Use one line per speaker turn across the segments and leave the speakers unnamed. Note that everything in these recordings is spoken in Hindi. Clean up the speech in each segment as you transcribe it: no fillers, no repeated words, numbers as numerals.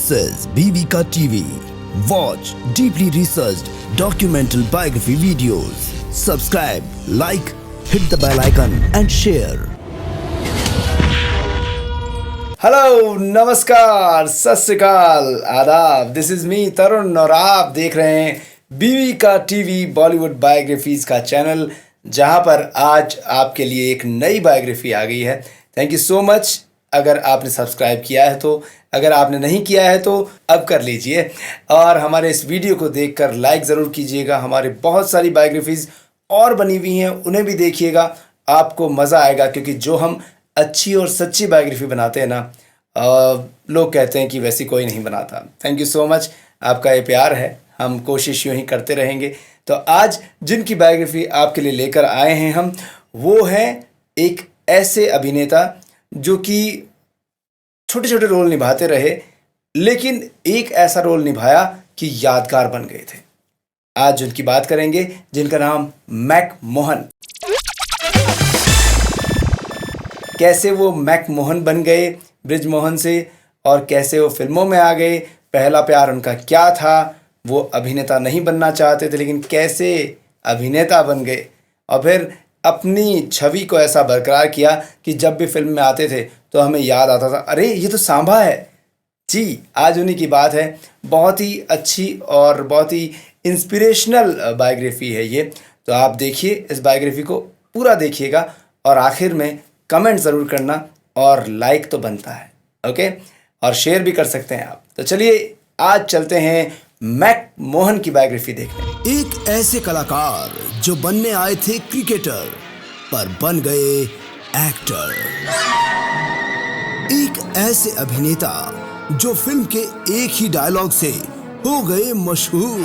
This is BVK TV. Watch deeply researched documental biography videos. Subscribe, like, hit the bell icon and share.
Hello, नमस्कार, सत श्री अकाल, आदाब। दिस इज मी तरुण और आप देख रहे हैं बीवी का टीवी बॉलीवुड बायोग्राफीज का चैनल, जहां पर आज आपके लिए एक नई बायोग्राफी आ गई है। Thank you so much. अगर आपने सब्सक्राइब किया है तो, अगर आपने नहीं किया है तो अब कर लीजिए और हमारे इस वीडियो को देखकर लाइक ज़रूर कीजिएगा। हमारे बहुत सारी बायोग्राफीज और बनी हुई हैं, उन्हें भी देखिएगा, आपको मज़ा आएगा। क्योंकि जो हम अच्छी और सच्ची बायोग्राफी बनाते हैं ना, लोग कहते हैं कि वैसी कोई नहीं बनाता। थैंक यू सो मच, आपका ये प्यार है, हम कोशिश यूँ ही करते रहेंगे। तो आज जिनकी बायोग्राफी आपके लिए लेकर आए हैं हम, वो हैं एक ऐसे अभिनेता जो कि छोटे छोटे रोल निभाते रहे, लेकिन एक ऐसा रोल निभाया कि यादगार बन गए थे। आज उनकी बात करेंगे, जिनका नाम मैक मोहन। कैसे वो मैक मोहन बन गए ब्रिज मोहन से, और कैसे वो फिल्मों में आ गए, पहला प्यार उनका क्या था, वो अभिनेता नहीं बनना चाहते थे लेकिन कैसे अभिनेता बन गए, और फिर अपनी छवि को ऐसा बरकरार किया कि जब भी फिल्म में आते थे तो हमें याद आता था, अरे ये तो सांभा है जी। आज उन्हीं की बात है। बहुत ही अच्छी और बहुत ही इंस्पिरेशनल बायोग्राफी है ये। तो आप देखिए, इस बायोग्राफी को पूरा देखिएगा और आखिर में कमेंट ज़रूर करना, और लाइक तो बनता है, ओके, और शेयर भी कर सकते हैं आप। तो चलिए आज चलते हैं मैक मोहन की बायोग्राफी देखने।
एक ऐसे कलाकार जो बनने आए थे क्रिकेटर पर बन गए एक्टर। एक ऐसे अभिनेता जो फिल्म के एक ही डायलॉग से हो गए मशहूर।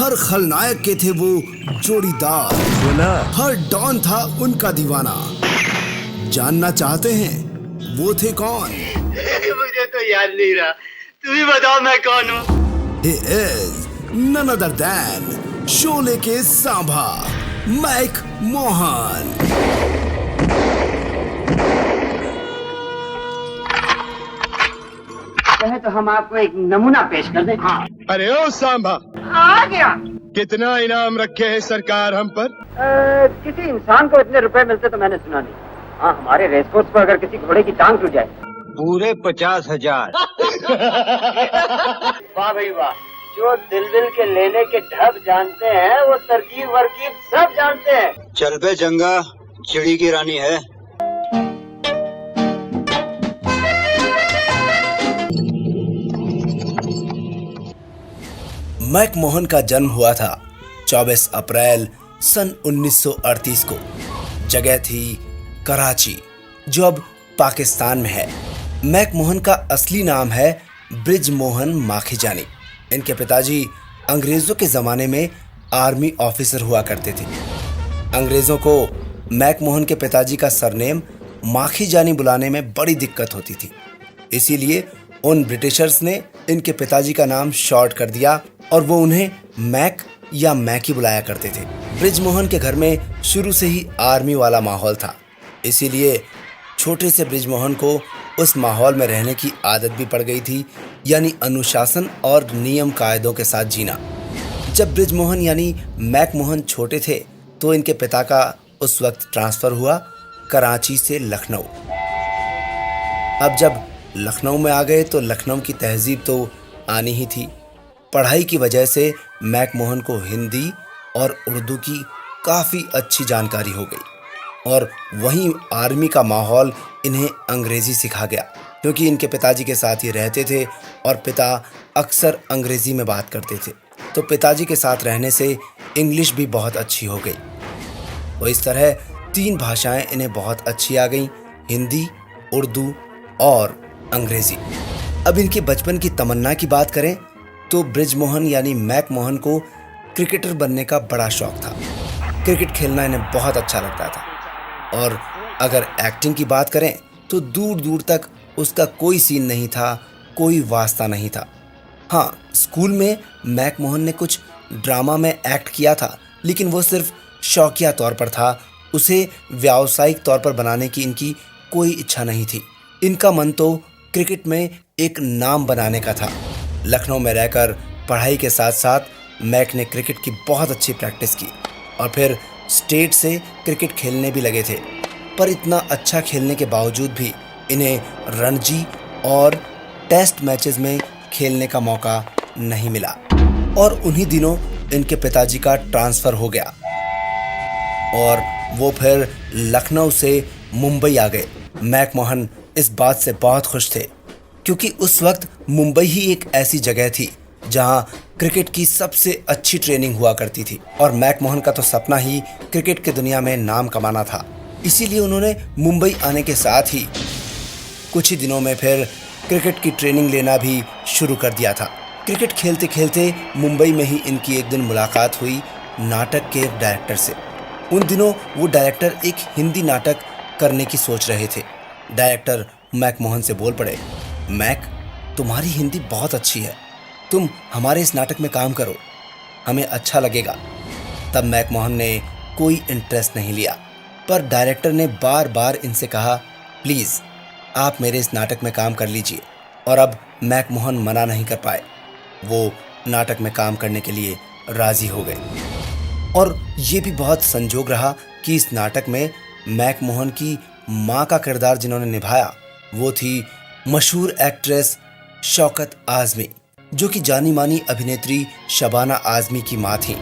हर खलनायक के थे वो जोड़ीदार, हर डॉन था उनका दीवाना। जानना चाहते हैं वो थे कौन?
मुझे तो याद नहीं रहा, तुम ही बताओ मैं कौन हूँ।
He is none other than Sholay के सांभा मैक मोहन।
कहे तो हम आपको एक नमूना पेश कर दें। हाँ।
अरे ओ सांभा,
आ गया।
कितना इनाम रखे है सरकार हम पर?
किसी इंसान को इतने रुपए मिलते तो मैंने सुना नहीं। हाँ, हमारे रेसकोर्स पर अगर किसी घोड़े की टांग टूट जाए
पूरे 50,000।
वाह भाई वाह, जो दिल के लेने के ढब जानते हैं वो तरकीब वरकीब सब जानते हैं।
चल बे जंगा, चिड़ी की रानी है।
मैक मोहन का जन्म हुआ था 24 अप्रैल सन 1938 को। जगह थी कराची, जो अब पाकिस्तान में है। मैक मोहन का असली नाम है ब्रिज मोहन माखीजानी। इनके पिताजी अंग्रेज़ों के ज़माने में आर्मी ऑफिसर हुआ करते थे। अंग्रेज़ों को मैक मोहन के पिताजी का सरनेम माखीजानी बुलाने में बड़ी दिक्कत होती थी, इसीलिए उन ब्रिटिशर्स ने इनके पिताजी का नाम शॉर्ट कर दिया और वो उन्हें मैक या मैकी बुलाया करते थे। ब्रिज मोहन के घर में शुरू से ही आर्मी वाला माहौल था, इसीलिए छोटे से ब्रिज मोहन को उस माहौल में रहने की आदत भी पड़ गई थी, यानी अनुशासन और नियम कायदों के साथ जीना। जब ब्रिज मोहन यानी मैक मोहन छोटे थे तो इनके पिता का उस वक्त ट्रांसफ़र हुआ कराची से लखनऊ। अब जब लखनऊ में आ गए तो लखनऊ की तहजीब तो आनी ही थी। पढ़ाई की वजह से मैक मोहन को हिंदी और उर्दू की काफ़ी अच्छी जानकारी हो गई, और वहीं आर्मी का माहौल इन्हें अंग्रेज़ी सिखा गया, क्योंकि इनके पिताजी के साथ ही रहते थे और पिता अक्सर अंग्रेज़ी में बात करते थे, तो पिताजी के साथ रहने से इंग्लिश भी बहुत अच्छी हो गई। तो इस तरह 3 भाषाएं इन्हें बहुत अच्छी आ गईं, हिंदी, उर्दू और अंग्रेज़ी। अब इनके बचपन की तमन्ना की बात करें तो ब्रिज मोहन यानी मैक मोहन को क्रिकेटर बनने का बड़ा शौक था। क्रिकेट खेलना इन्हें बहुत अच्छा लगता था, और अगर एक्टिंग की बात करें तो दूर दूर तक उसका कोई सीन नहीं था, कोई वास्ता नहीं था। हाँ, स्कूल में मैक मोहन ने कुछ ड्रामा में एक्ट किया था, लेकिन वो सिर्फ शौकिया तौर पर था, उसे व्यावसायिक तौर पर बनाने की इनकी कोई इच्छा नहीं थी। इनका मन तो क्रिकेट में एक नाम बनाने का था। लखनऊ में रहकर पढ़ाई के साथ साथ मैक ने क्रिकेट की बहुत अच्छी प्रैक्टिस की और फिर स्टेट से क्रिकेट खेलने भी लगे थे। पर इतना अच्छा खेलने के बावजूद भी इन्हें रणजी और टेस्ट मैचेस में खेलने का मौका नहीं मिला और उन्हीं दिनों इनके पिताजी का ट्रांसफ़र हो गया और वो फिर लखनऊ से मुंबई आ गए। मैक मोहन इस बात से बहुत खुश थे क्योंकि उस वक्त मुंबई ही एक ऐसी जगह थी जहां क्रिकेट की सबसे अच्छी ट्रेनिंग हुआ करती थी और मैक मोहन का तो सपना ही क्रिकेट की दुनिया में नाम कमाना था। इसीलिए उन्होंने मुंबई आने के साथ ही कुछ ही दिनों में फिर क्रिकेट की ट्रेनिंग लेना भी शुरू कर दिया था। क्रिकेट खेलते खेलते मुंबई में ही इनकी एक दिन मुलाकात हुई नाटक के एक डायरेक्टर से। उन दिनों वो डायरेक्टर एक हिंदी नाटक करने की सोच रहे थे। डायरेक्टर मैक मोहन से बोल पड़े, मैक, तुम्हारी हिंदी बहुत अच्छी है, तुम हमारे इस नाटक में काम करो, हमें अच्छा लगेगा। तब मैक मोहन ने कोई इंटरेस्ट नहीं लिया, पर डायरेक्टर ने बार बार इनसे कहा, प्लीज़ आप मेरे इस नाटक में काम कर लीजिए। और अब मैक मोहन मना नहीं कर पाए। वो नाटक में काम करने के लिए राज़ी हो गए और ये भी बहुत संजोग रहा कि इस नाटक में मैक मोहन की माँ का किरदार जिन्होंने निभाया वो थी मशहूर एक्ट्रेस शौकत आज़मी, जो कि जानी मानी अभिनेत्री शबाना आज़मी की माँ थी।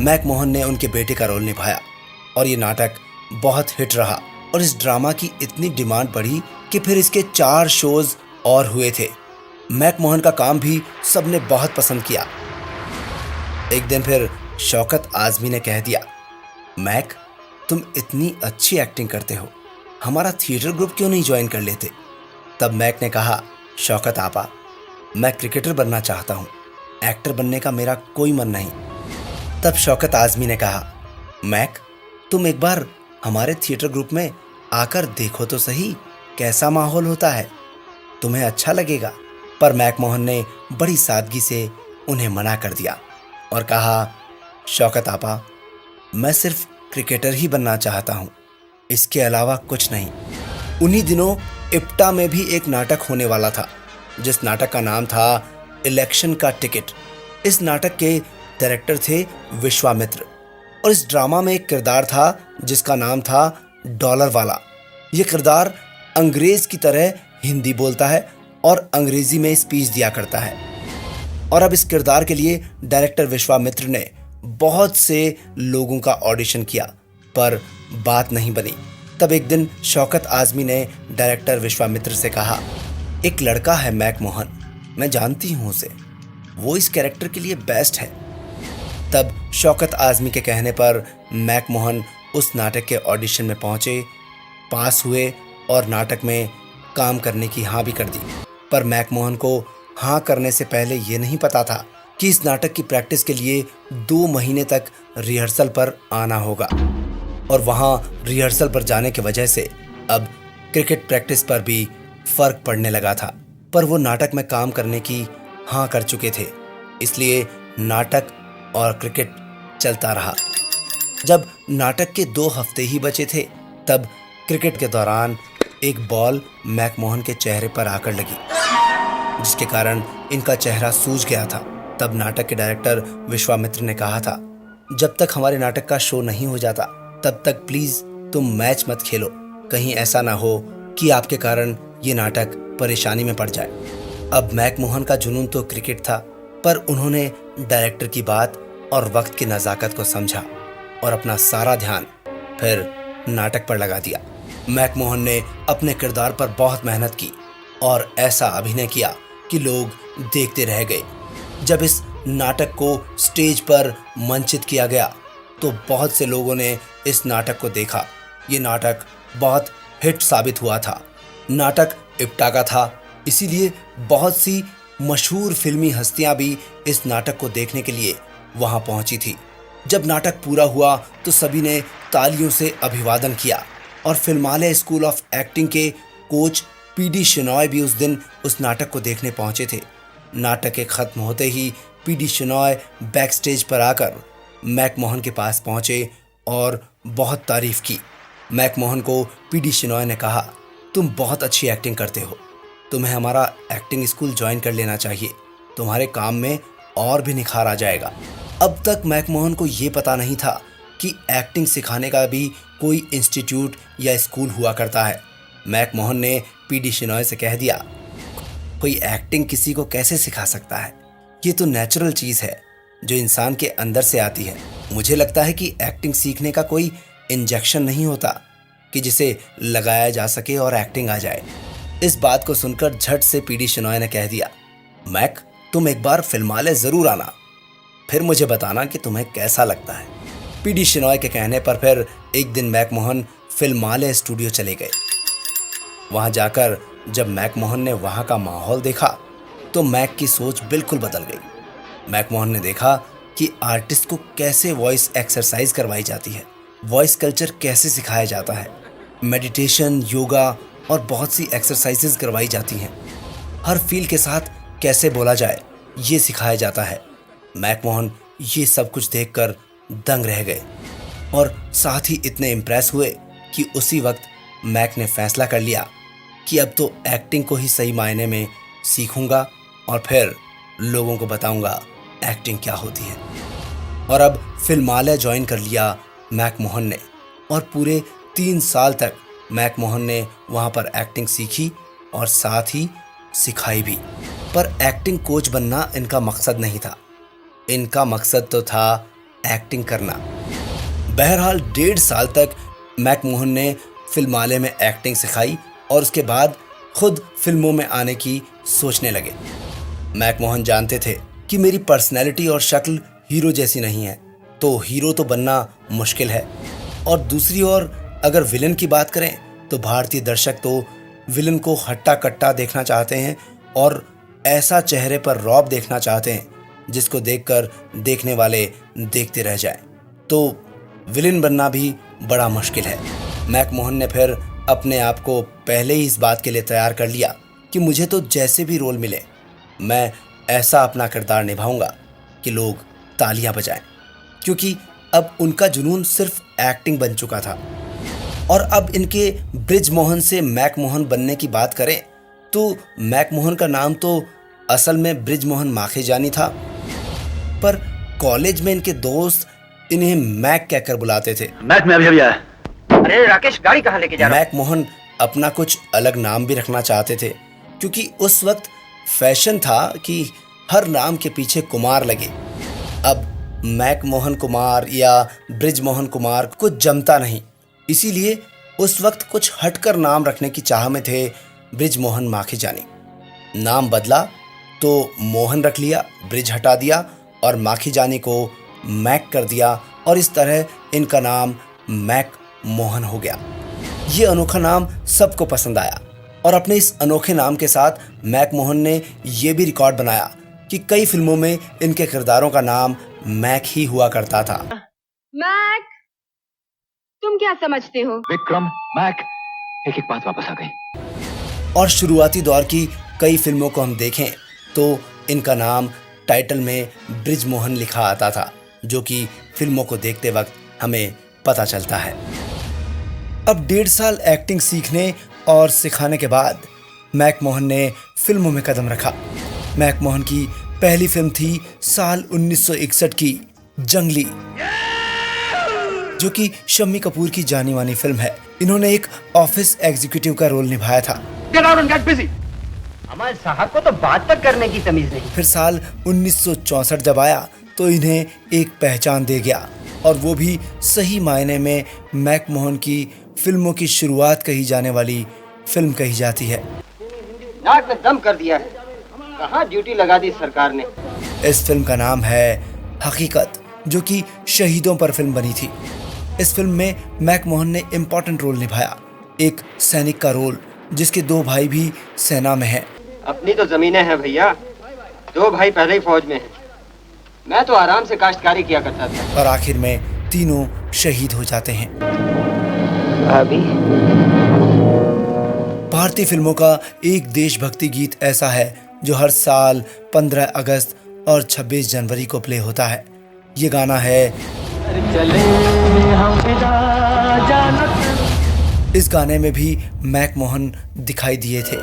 मैक मोहन ने उनके बेटे का रोल निभाया और ये नाटक बहुत हिट रहा और इस ड्रामा की इतनी डिमांड बढ़ी कि फिर इसके 4 शोज और हुए थे। मैक मोहन का काम भी सबने बहुत पसंद किया। एक दिन फिर शौकत आज़मी ने कह दिया, मैक, तुम इतनी अच्छी एक्टिंग करते हो, हमारा थिएटर ग्रुप क्यों नहीं ज्वाइन कर लेते? तब मैक ने कहा, शौकत आपा, मैं क्रिकेटर बनना चाहता हूँ, एक्टर बनने का मेरा कोई मन नहीं। तब शौकत आज़मी ने कहा, मैक, तुम एक बार हमारे थिएटर ग्रुप में आकर देखो तो सही कैसा माहौल होता है, तुम्हें अच्छा लगेगा। पर मैक मोहन ने बड़ी सादगी से उन्हें मना कर दिया और कहा, शौकत आपा, मैं सिर्फ क्रिकेटर ही बनना चाहता हूँ, इसके अलावा कुछ नहीं। उन्हीं दिनों इप्टा में भी एक नाटक होने वाला था जिस नाटक का नाम था इलेक्शन का टिकट। इस नाटक के डायरेक्टर थे विश्वामित्र और इस ड्रामा में एक किरदार था जिसका नाम था डॉलर वाला। ये किरदार अंग्रेज की तरह हिंदी बोलता है और अंग्रेजी में स्पीच दिया करता है। और अब इस किरदार के लिए डायरेक्टर विश्वामित्र ने बहुत से लोगों का ऑडिशन किया पर बात नहीं बनी। तब एक दिन शौकत आज़मी ने डायरेक्टर विश्वामित्र से कहा, एक लड़का है मैक मोहन, मैं जानती हूँ उसे, वो इस कैरेक्टर के लिए बेस्ट है। तब शौकत आज़मी के कहने पर मैक मोहन उस नाटक के ऑडिशन में पहुँचे, पास हुए और नाटक में काम करने की हाँ भी कर दी। पर मैक मोहन को हाँ करने से पहले ये नहीं पता था कि इस नाटक की प्रैक्टिस के लिए 2 महीने तक रिहर्सल पर आना होगा और वहाँ रिहर्सल पर जाने की वजह से अब क्रिकेट प्रैक्टिस पर भी फर्क पड़ने लगा था। पर वो नाटक में काम करने की हाँ कर चुके थे, इसलिए नाटक और क्रिकेट चलता रहा। जब नाटक के 2 हफ्ते ही बचे थे तब क्रिकेट के दौरान एक बॉल मैक मोहन के चेहरे पर आकर लगी, जिसके कारण इनका चेहरा सूज गया था। तब नाटक के डायरेक्टर विश्वामित्र ने कहा था, जब तक हमारे नाटक का शो नहीं हो जाता तब तक प्लीज तुम मैच मत खेलो, कहीं ऐसा ना हो कि आपके कारण ये नाटक परेशानी में पड़ जाए। अब मैक मोहन का जुनून तो क्रिकेट था, पर उन्होंने डायरेक्टर की बात और वक्त की नज़ाकत को समझा और अपना सारा ध्यान फिर नाटक पर लगा दिया। मैक मोहन ने अपने किरदार पर बहुत मेहनत की और ऐसा अभिनय किया कि लोग देखते रह गए। जब इस नाटक को स्टेज पर मंचित किया गया तो बहुत से लोगों ने इस नाटक को देखा। ये नाटक बहुत हिट साबित हुआ था। नाटक इप्टा का था, इसीलिए बहुत सी मशहूर फिल्मी हस्तियां भी इस नाटक को देखने के लिए वहां पहुंची थी। जब नाटक पूरा हुआ तो सभी ने तालियों से अभिवादन किया और फिल्मालय स्कूल ऑफ एक्टिंग के कोच पीडी शेनॉय भी उस दिन उस नाटक को देखने पहुंचे थे। नाटक के खत्म होते ही पीडी शेनॉय बैक स्टेज पर आकर मैक मोहन के पास पहुंचे और बहुत तारीफ की। मैक मोहन को पीडी शेनॉय ने कहा, तुम बहुत अच्छी एक्टिंग करते हो, तुम्हें हमारा एक्टिंग स्कूल ज्वाइन कर लेना चाहिए, तुम्हारे काम में और भी निखार आ जाएगा। अब तक मैकमोहन को ये पता नहीं था कि एक्टिंग सिखाने का भी कोई इंस्टीट्यूट या स्कूल हुआ करता है। मैकमोहन ने पीडी शेनॉय से कह दिया, कोई एक्टिंग किसी को कैसे सिखा सकता है? ये तो नेचुरल चीज़ है जो इंसान के अंदर से आती है। मुझे लगता है कि एक्टिंग सीखने का कोई इंजेक्शन नहीं होता कि जिसे लगाया जा सके और एक्टिंग आ जाए। इस बात को सुनकर झट से पीडी शेनॉय ने कह दिया, मैक तुम एक बार फिल्मालय ज़रूर आना, फिर मुझे बताना कि तुम्हें कैसा लगता है। पीडी शेनॉय के कहने पर फिर एक दिन मैकमोहन फिल्मालय स्टूडियो चले गए। वहाँ जाकर जब मैकमोहन ने वहाँ का माहौल देखा तो मैक की सोच बिल्कुल बदल गई। मैकमोहन ने देखा कि आर्टिस्ट को कैसे वॉइस एक्सरसाइज करवाई जाती है, वॉइस कल्चर कैसे सिखाया जाता है, मेडिटेशन, योगा और बहुत सी एक्सरसाइजेज करवाई जाती हैं। हर फील के साथ कैसे बोला जाए ये सिखाया जाता है। मैकमोहन ये सब कुछ देखकर दंग रह गए और साथ ही इतने इम्प्रेस हुए कि उसी वक्त मैक ने फैसला कर लिया कि अब तो एक्टिंग को ही सही मायने में सीखूंगा और फिर लोगों को बताऊंगा एक्टिंग क्या होती है। और अब फिल्मालय ज्वाइन कर लिया मैकमोहन ने और पूरे 3 साल तक मैकमोहन ने वहाँ पर एक्टिंग सीखी और साथ ही सिखाई भी। पर एक्टिंग कोच बनना इनका मकसद नहीं था, इनका मकसद तो था एक्टिंग करना। बहरहाल 1.5 साल तक मैकमोहन ने फिल्मालय में एक्टिंग सिखाई और उसके बाद खुद फिल्मों में आने की सोचने लगे। मैकमोहन जानते थे कि मेरी पर्सनैलिटी और शक्ल हीरो जैसी नहीं है, तो हीरो तो बनना मुश्किल है। और दूसरी ओर अगर विलन की बात करें तो भारतीय दर्शक तो विलन को हट्टा कट्टा देखना चाहते हैं और ऐसा चेहरे पर रौब देखना चाहते हैं जिसको देखकर देखने वाले देखते रह जाएं। तो विलन बनना भी बड़ा मुश्किल है। मैकमोहन ने फिर अपने आप को पहले ही इस बात के लिए तैयार कर लिया कि मुझे तो जैसे भी रोल मिले मैं ऐसा अपना किरदार निभाऊंगा कि लोग तालियां बजाएं, क्योंकि अब उनका जुनून सिर्फ एक्टिंग बन चुका था। और अब इनके ब्रिजमोहन से मैकमोहन बनने की बात करें तो मैकमोहन का नाम तो असल में ब्रिजमोहन माखीजानी था, पर कॉलेज में इनके दोस्त इन्हें मैक कहकर बुलाते थे।
मैक में अभी आया। अरे राकेश, गाड़ी कहाँ लेके जा रहा है?
मैकमोहन अपना कुछ अलग नाम भी रखना चाहते थे, क्योंकि उस वक्त फैशन था कि हर नाम के पीछे कुमार लगे। अब मैकमोहन कुमार या ब्रिजमोहन कुमार कुछ जमता नहीं, इसीलिए उस वक्त कुछ हटकर नाम रखने की चाह में थे ब्रिजमोहन माखीजानी। नाम बदला तो मोहन रख लिया, ब्रिज हटा दिया और माखीजानी को मैक कर दिया और इस तरह इनका नाम मैक मोहन हो गया। ये अनोखा नाम सबको पसंद आया और अपने इस अनोखे नाम के साथ मैकमोहन ने ये भी रिकॉर्ड बनाया कि कई फिल्मों में इनके किरदारों का नाम मैक ही हुआ करता था।
मैक, तुम क्या समझते हो?
विक्रम, मैक, एक एक बात वापस आ गई।
और शुरुआती दौर की कई फिल्मों को हम देखें तो इनका नाम टाइटल में ब्रिजमोहन लिखा आता था, जो कि फिल्मों को देखते वक्त हमें पता चलता है। अब 1.5 साल एक्टिंग सीखने और सिखाने के बाद मैकमोहन ने फिल्मों में कदम रखा। मैकमोहन की पहली फिल्म थी साल 1961 की जंगली, जो कि शम्मी कपूर की जानी मानी फिल्म है। इन्होंने एक ऑफिस एग्जीक्यूटिव का रोल निभाया था।
हमारे साहब को तो बात तक करने की तमीज नहीं।
फिर साल 1964 जब आया तो इन्हें एक पहचान दे गया और वो भी सही मायने में मैकमोहन की फिल्मों की शुरुआत कही जाने वाली फिल्म कही जाती है।
नाक में दम कर दिया है, कहाँ ड्यूटी लगा दी सरकार ने।
इस फिल्म का नाम है हकीकत, जो कि शहीदों पर फिल्म बनी थी। इस फिल्म में मैकमोहन ने इम्पोर्टेंट रोल निभाया, एक सैनिक का रोल जिसके 2 भाई भी सेना में हैं।
अपनी तो जमीनें हैं भैया, 2 भाई पहले ही फौज में हैं। मैं तो आराम से काश्तकारी किया करता था।
और आखिर में तीनों शहीद हो जाते हैं।
अभी
भारतीय फिल्मों का एक देशभक्ति गीत ऐसा है जो हर साल 15 अगस्त और 26 जनवरी को प्ले होता है। ये गाना है इस गाने में भी मैकमोहन दिखाई दिए थे।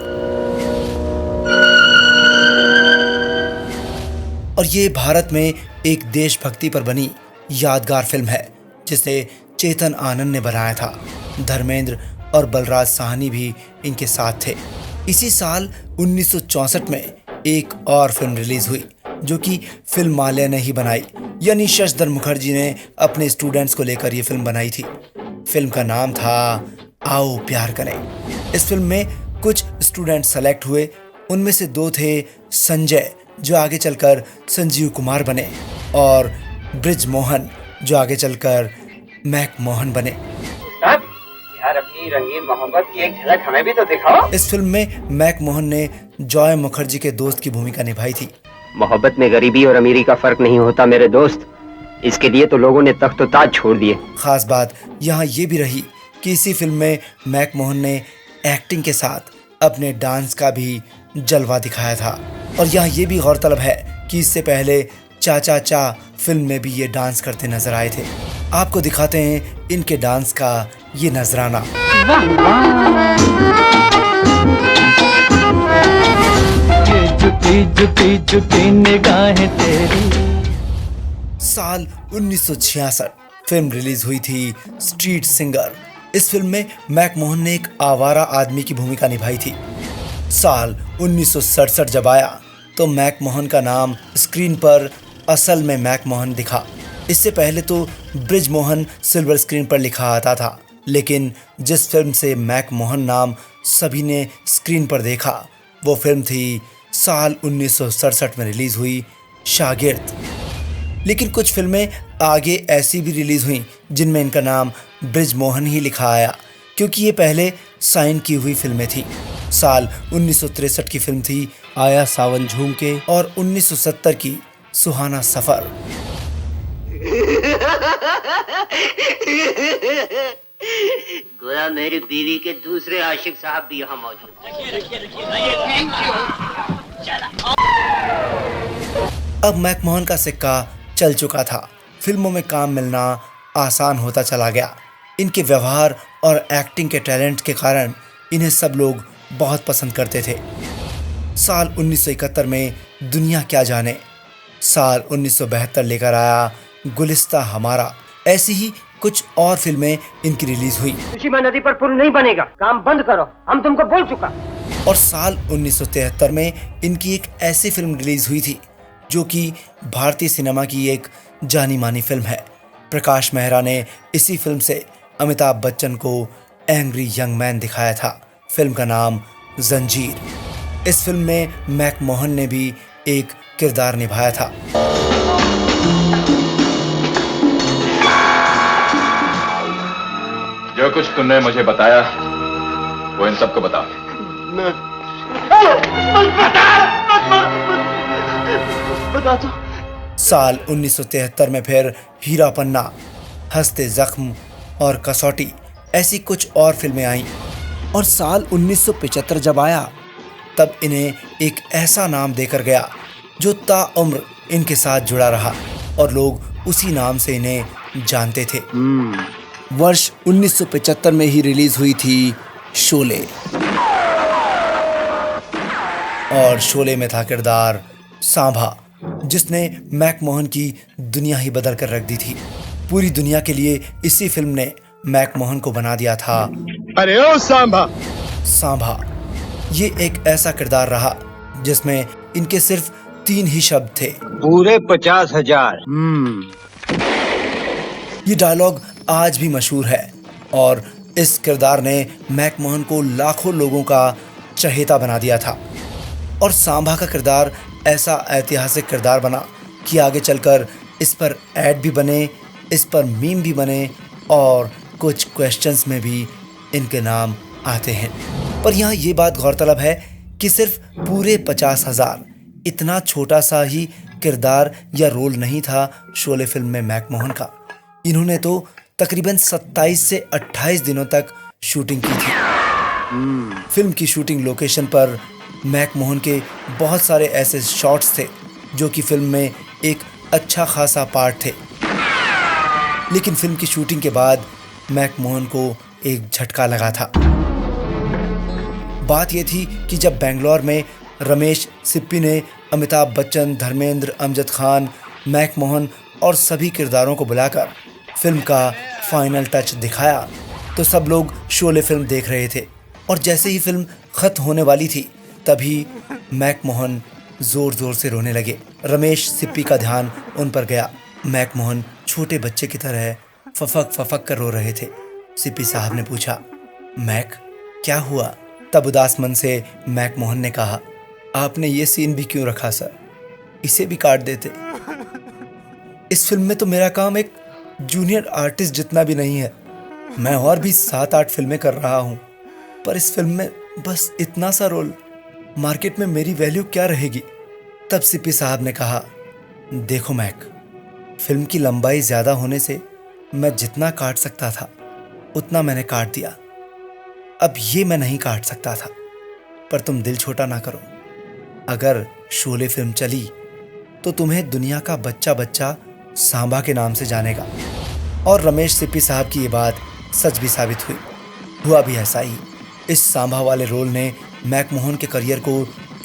और ये भारत में एक देशभक्ति पर बनी यादगार फिल्म है जिसे चेतन आनंद ने बनाया था। धर्मेंद्र और बलराज साहनी भी इनके साथ थे। इसी साल 1964 में एक और फिल्म रिलीज हुई जो कि फिल्मालय ने ही बनाई, यानी शशधर मुखर्जी ने अपने स्टूडेंट्स को लेकर ये फिल्म बनाई थी। फिल्म का नाम था आओ प्यार करें। इस फिल्म में कुछ स्टूडेंट सेलेक्ट हुए, उनमें से 2 थे संजय जो आगे चलकर संजीव कुमार बने और ब्रिज मोहन जो आगे चलकर मैक मोहन बने।
साहब, यार अपनी रंगीन मोहब्बत की एक झलक हमें भी तो दिखाओ।
इस फिल्म में मैक मोहन ने जॉय मुखर्जी के दोस्त की भूमिका निभाई थी।
मोहब्बत में गरीबी और अमीरी का फर्क नहीं होता मेरे दोस्त। इसके लिए तो लोगों ने तख्त ताज छोड़ दिए।
खास बात यहाँ ये भी रही कि इसी फिल्म में मैक मोहन ने एक्टिंग के साथ अपने डांस का भी जलवा दिखाया था। और यहाँ ये भी गौरतलब है कि इससे पहले चाचा चा फिल्म में भी ये डांस करते नजर आए थे। आपको दिखाते हैं इनके डांस का ये नजराना।
ये जुटी जुटी जुटी निगाहें तेरी।
साल 1966 फिल्म रिलीज हुई थी स्ट्रीट सिंगर। इस फिल्म में मैक मोहन ने एक आवारा आदमी की भूमिका निभाई थी। साल 1967 जब आया तो मैक मोहन का नाम स्क्रीन पर असल में मैक मोहन दिखा। इससे पहले तो ब्रिज मोहन सिल्वर स्क्रीन पर लिखा आता था, लेकिन जिस फिल्म से मैक मोहन नाम सभी ने स्क्रीन पर देखा वो फिल्म थी साल 1967 में रिलीज हुई शागिर्द। लेकिन कुछ फिल्में आगे ऐसी भी रिलीज हुई जिनमें इनका नाम ब्रिज मोहन ही लिखा आया, क्योंकि ये पहले साइन की हुई फिल्में थी। साल 1963 की फिल्म थी आया सावन झूम के और 1970 की सुहाना सफर।
गोया मेरी बीवी के दूसरे आशिक साहब भी यहाँ मौजूद
अब मैक मोहन का सिक्का चल चुका था। फिल्मों में काम मिलना आसान होता चला गया। इनके व्यवहार और एक्टिंग के टैलेंट के कारण इन्हें सब लोग बहुत पसंद करते थे। साल 1971 में दुनिया क्या जाने, साल 1972 लेकर आया गुलिस्ता हमारा। ऐसी ही कुछ और फिल्में इनकी रिलीज हुई।
सुशीमा नदी पर पुल नहीं बनेगा, काम बंद करो, हम तुमको बोल चुका।
और साल 1973 में इनकी एक ऐसी फिल्म रिलीज हुई थी जो कि भारतीय सिनेमा की एक जानी मानी फिल्म है। प्रकाश मेहरा ने इसी फिल्म से अमिताभ बच्चन को एंग्री यंग मैन दिखाया था। फिल्म का नाम जंजीर। इस फिल्म में मैक मोहन ने भी एक किरदार निभाया था।
जो कुछ तुमने मुझे बताया वो इन सबको बता।
साल 1973 में फिर हीरा पन्ना, हंसते जख्म और कसौटी ऐसी कुछ और फिल्में आईं। और साल 1975 जब आया तब इन्हें एक ऐसा नाम देकर गया जो ताउम्र इनके साथ जुड़ा रहा और लोग उसी नाम से इन्हें जानते थे। वर्ष 1975 में ही रिलीज हुई थी शोले, और शोले में था किरदार सांभा, जिसने मैक मोहन की दुनिया ही बदल कर रख दी थी। पूरी दुनिया के लिए इसी फिल्म ने मैक मोहन को बना दिया था
अरे ओ सांभा।
सांभा। ये एक ऐसा किरदार रहा जिसमें इनके सिर्फ 3 ही शब्द थे,
पूरे 50,000।
ये डायलॉग आज भी मशहूर है और इस किरदार ने मैक मोहन को लाखों लोगों का चहेता बना दिया था। और सांभा का किरदार ऐसा ऐतिहासिक किरदार बना कि आगे चलकर इस पर ऐड भी बने, इस पर मीम भी बने और कुछ क्वेश्चंस में भी इनके नाम आते हैं। पर यहाँ ये बात गौरतलब है कि सिर्फ पूरे 50,000 इतना छोटा सा ही किरदार या रोल नहीं था शोले फिल्म में मैक मोहन का। इन्होंने तो तकरीबन 27 से 28 दिनों तक शूटिंग की थी। फिल्म की शूटिंग लोकेशन पर मैक मोहन के बहुत सारे ऐसे शॉट्स थे जो कि फिल्म में एक अच्छा खासा पार्ट थे। लेकिन फिल्म की शूटिंग के बाद मैक मोहन को एक झटका लगा था। बात यह थी कि जब बेंगलोर में रमेश सिप्पी ने अमिताभ बच्चन, धर्मेंद्र, अमजद खान, मैक मोहन और सभी किरदारों को बुलाकर फिल्म का फाइनल टच दिखाया तो सब लोग शोले फिल्म देख रहे थे। और जैसे ही फिल्म खत्म होने वाली थी तभी मैक मोहन जोर जोर से रोने लगे। रमेश सिप्पी का ध्यान उन पर गया। मैक मोहन छोटे बच्चे की तरह फफक फफक कर रो रहे थे। सिप्पी साहब ने पूछा, मैक क्या हुआ? तब उदास मन से मैक मोहन ने कहा, आपने ये सीन भी क्यों रखा सर? इसे भी काट देते। इस फिल्म में तो मेरा काम एक जूनियर आर्टिस्ट जितना भी नहीं है। मैं और भी 7-8 फिल्में कर रहा हूँ, पर इस फिल्म में बस इतना सा रोल। मार्केट में मेरी वैल्यू क्या रहेगी? तब सिप्पी साहब ने कहा, देखो मैक, फिल्म की लंबाई ज्यादा होने से मैं जितना काट सकता था उतना मैंने काट दिया। अब ये मैं नहीं काट सकता था, पर तुम दिल छोटा ना करो। अगर शोले फिल्म चली तो तुम्हें दुनिया का बच्चा बच्चा सांबा के नाम से जानेगा। और रमेश सिप्पी साहब की ये बात सच भी साबित हुई। हुआ भी ऐसा ही। इस सांबा वाले रोल ने मैक मोहन के करियर को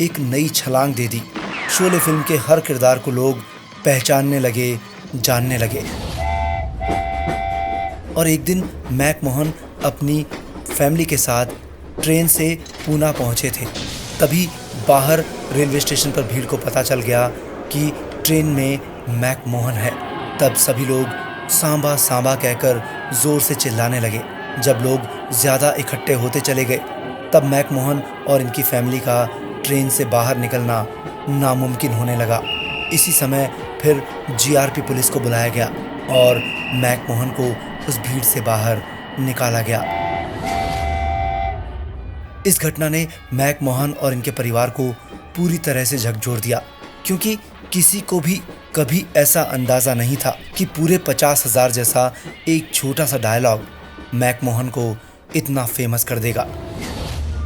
एक नई छलांग दे दी। शोले फिल्म के हर किरदार को लोग पहचानने लगे, जानने लगे। और एक दिन मैक मोहन अपनी फैमिली के साथ ट्रेन से पूना पहुंचे थे। तभी बाहर रेलवे स्टेशन पर भीड़ को पता चल गया कि ट्रेन में मैक मोहन है। तब सभी लोग सांबा सांबा कहकर जोर से चिल्लाने लगे। जब लोग ज्यादा इकट्ठे होते चले गए तब मैक मोहन और इनकी फैमिली का ट्रेन से बाहर निकलना नामुमकिन होने लगा। इसी समय फिर जीआरपी पुलिस को बुलाया गया और मैक मोहन को उस भीड़ से बाहर निकाला गया। इस घटना ने मैक मोहन और इनके परिवार को पूरी तरह से झकझोर दिया, क्योंकि किसी को भी कभी ऐसा अंदाजा नहीं था कि पूरे 50,000 जैसा एक छोटा सा डायलॉग मैक मोहन को इतना फेमस कर देगा।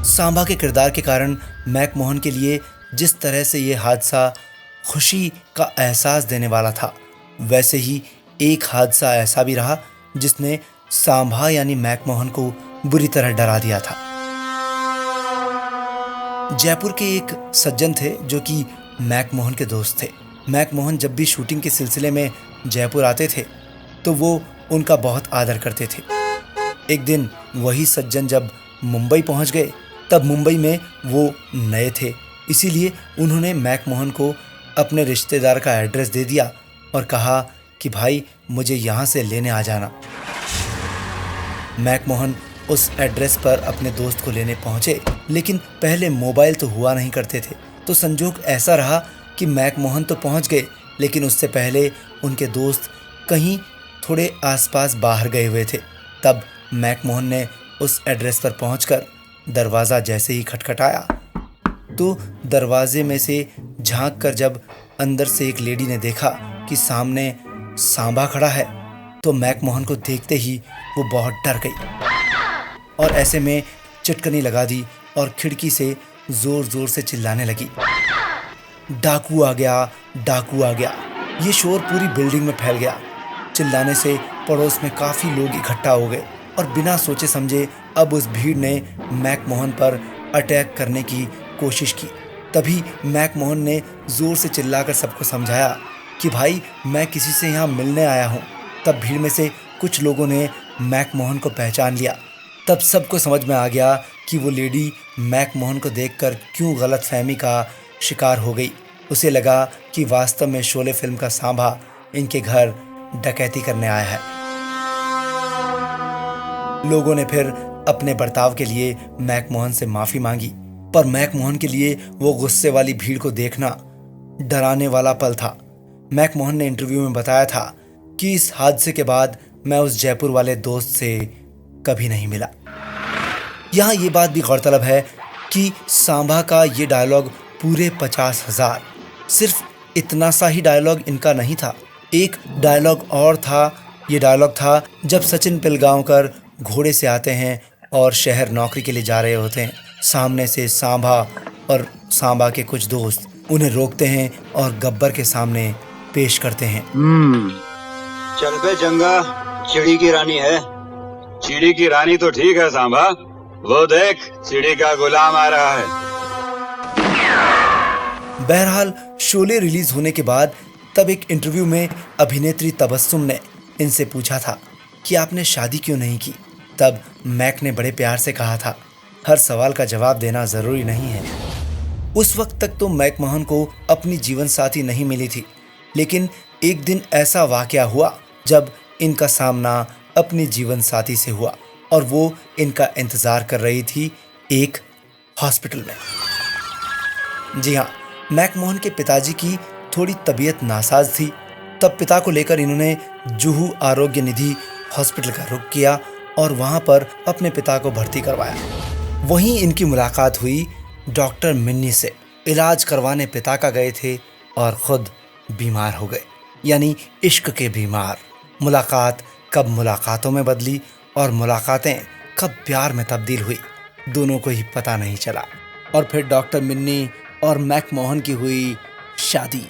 सांबा के किरदार के कारण मैक मोहन के लिए जिस तरह से ये हादसा खुशी का एहसास देने वाला था, वैसे ही एक हादसा ऐसा भी रहा जिसने सांबा यानी मैक मोहन को बुरी तरह डरा दिया था। जयपुर के एक सज्जन थे जो कि मैक मोहन के दोस्त थे। मैक मोहन जब भी शूटिंग के सिलसिले में जयपुर आते थे तो वो उनका बहुत आदर करते थे। एक दिन वही सज्जन जब मुंबई पहुंच गए तब मुंबई में वो नए थे, इसीलिए उन्होंने मैक मोहन को अपने रिश्तेदार का एड्रेस दे दिया और कहा कि भाई मुझे यहाँ से लेने आ जाना। मैक मोहन उस एड्रेस पर अपने दोस्त को लेने पहुंचे, लेकिन पहले मोबाइल तो हुआ नहीं करते थे। तो संजोग ऐसा रहा कि मैक मोहन तो पहुंच गए, लेकिन उससे पहले उनके दोस्त कहीं थोड़े आसपास बाहर गए हुए थे। तब मैक मोहन ने उस एड्रेस पर पहुंचकर दरवाज़ा जैसे ही खटखटाया तो दरवाजे में से झांक कर जब अंदर से एक लेडी ने देखा कि सामने सांबा खड़ा है तो मैक मोहन को देखते ही वो बहुत डर गई और ऐसे में चिटकनी लगा दी और खिड़की से जोर जोर से चिल्लाने लगी, डाकू आ गया, डाकू आ गया। ये शोर पूरी बिल्डिंग में फैल गया। चिल्लाने से पड़ोस में काफ़ी लोग इकट्ठा हो गए और बिना सोचे समझे अब उस भीड़ ने मैक मोहन पर अटैक करने की कोशिश की। तभी मैक मोहन ने ज़ोर से चिल्लाकर सबको समझाया कि भाई मैं किसी से यहाँ मिलने आया हूँ। तब भीड़ में से कुछ लोगों ने मैक मोहन को पहचान लिया। तब सबको समझ में आ गया कि वो लेडी मैक मोहन को देखकर क्यों गलतफहमी का शिकार हो गई। उसे लगा कि वास्तव में शोले फिल्म का सांबा इनके घर डकैती करने आया है। लोगों ने फिर अपने बर्ताव के लिए मैक मोहन से माफी मांगी, पर मैक मोहन के लिए वो गुस्से वाली भीड़ को देखना डराने वाला पल था। मैक मोहन ने इंटरव्यू में बताया था कि इस हादसे के बाद मैं उस जयपुर वाले दोस्त से कभी नहीं मिला। यहाँ ये बात भी गौरतलब है कि सांबा का ये डायलॉग पूरे 50,000, सिर्फ इतना सा ही डायलॉग इनका नहीं था। एक डायलॉग और था। ये डायलॉग था जब सचिन पिलगांवकर घोड़े से आते हैं और शहर नौकरी के लिए जा रहे होते हैं। सामने से सांबा और सांबा के कुछ दोस्त उन्हें रोकते हैं और गब्बर के सामने पेश करते हैं।
चल बे जंगा, चिड़ी की रानी है। चिड़ी की रानी तो ठीक है सांबा, वो देख चिड़ी का गुलाम आ रहा है।
बहरहाल शोले रिलीज होने के बाद तब एक इंटरव्यू में अभिनेत्री तबस्सुम ने इनसे पूछा था कि आपने शादी क्यों नहीं की। तब मैक ने बड़े प्यार से कहा था, हर सवाल का जवाब देना जरूरी नहीं है। उस वक्त तक तो मैक मोहन को अपनी जीवन साथी नहीं मिली थी, लेकिन एक दिन ऐसा वाकया हुआ जब इनका सामना अपनी जीवन साथी से हुआ और वो इनका इंतजार कर रही थी एक हॉस्पिटल में। जी हाँ, मैक मोहन के पिताजी की थोड़ी तबीयत नासाज थी। तब पिता को लेकर इन्होंने जुहू आरोग्य निधि हॉस्पिटल का रुख किया और वहां पर अपने पिता को भर्ती करवाया। वहीं इनकी मुलाकात हुई डॉक्टर मिन्नी से। इलाज करवाने पिता का गए थे और खुद बीमार हो गए, यानी इश्क के बीमार। मुलाकात कब मुलाकातों में बदली और मुलाकातें कब प्यार में तब्दील हुई, दोनों को ही पता नहीं चला। और फिर डॉक्टर मिन्नी और मैक मोहन की हुई शादी।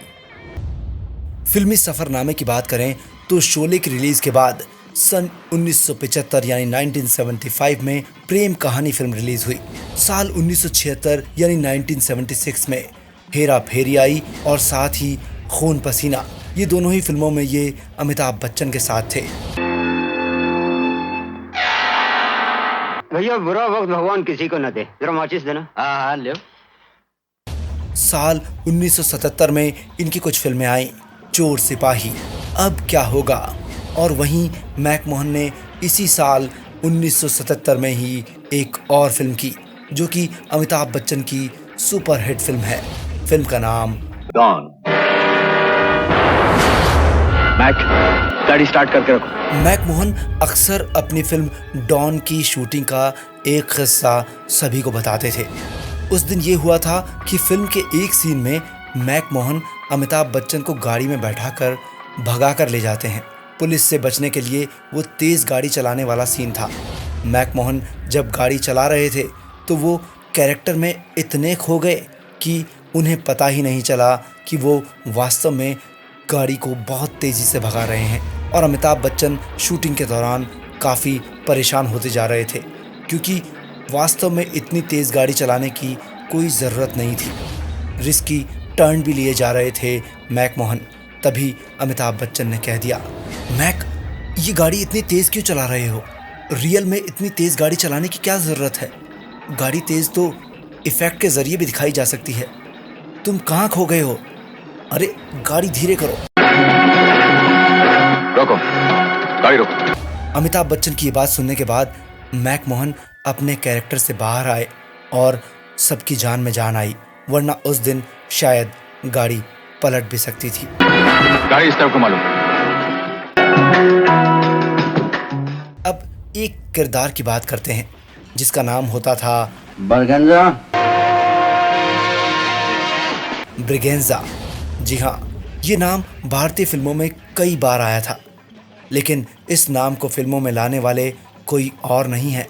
फिल्मी सफरनामे की बात करें तो शोले की रिलीज के बाद सन 1975 यानी 1975 में प्रेम कहानी फिल्म रिलीज हुई। साल 1976 यानी 1976 में हेरा फेरी आई और साथ ही खून पसीना, ये दोनों ही फिल्मों में ये अमिताभ बच्चन के साथ थे।
भैया बुरा वक्त भगवान किसी को न दे, जरा माचिस देना। हाँ ले।
साल 1977 में इनकी कुछ फिल्में आईं, चोर सिपाही, अब क्या होगा। और वहीं मैक मोहन ने इसी साल 1977 में ही एक और फिल्म की जो कि अमिताभ बच्चन की सुपर हिट फिल्म है। फिल्म का नाम
डॉन।
मैक गाड़ी स्टार्ट करके रखो।
मैक मोहन अक्सर अपनी फिल्म डॉन की शूटिंग का एक किस्सा सभी को बताते थे। उस दिन ये हुआ था कि फिल्म के एक सीन में मैक मोहन अमिताभ बच्चन को गाड़ी में बैठाकर भगा कर ले जाते हैं। पुलिस से बचने के लिए वो तेज गाड़ी चलाने वाला सीन था। मैक मोहन जब गाड़ी चला रहे थे तो वो कैरेक्टर में इतने खो गए कि उन्हें पता ही नहीं चला कि वो वास्तव में गाड़ी को बहुत तेजी से भगा रहे हैं। और अमिताभ बच्चन शूटिंग के दौरान काफ़ी परेशान होते जा रहे थे क्योंकि वास्तव में इतनी तेज़ गाड़ी चलाने की कोई ज़रूरत नहीं थी। रिस्की टर्न भी लिए जा रहे थे मैक मोहन। तभी अमिताभ बच्चन ने कह दिया, मैक ये गाड़ी इतनी तेज़ क्यों चला रहे हो? रियल में इतनी तेज़ गाड़ी चलाने की क्या ज़रूरत है? गाड़ी तेज़ तो इफ़ेक्ट के ज़रिए भी दिखाई जा सकती है। तुम कहाँ खो गए हो? अरे गाड़ी धीरे करो।
रोको, गाड़ी रोको।
अमिताभ बच्चन की ये बात सुनने के बाद मैक मोहन अपने कैरेक्टर से बाहर आए और सबकी जान में जान आई, वरना उस दिन शायद गाड़ी पलट भी सकती थी।
गाड़ी इस तरफ को मालूम।
अब एक किरदार की बात करते हैं जिसका नाम होता था ब्रिगेंजा। जी हाँ, ये नाम भारतीय फिल्मों में कई बार आया था, लेकिन इस नाम को फिल्मों में लाने वाले कोई और नहीं है,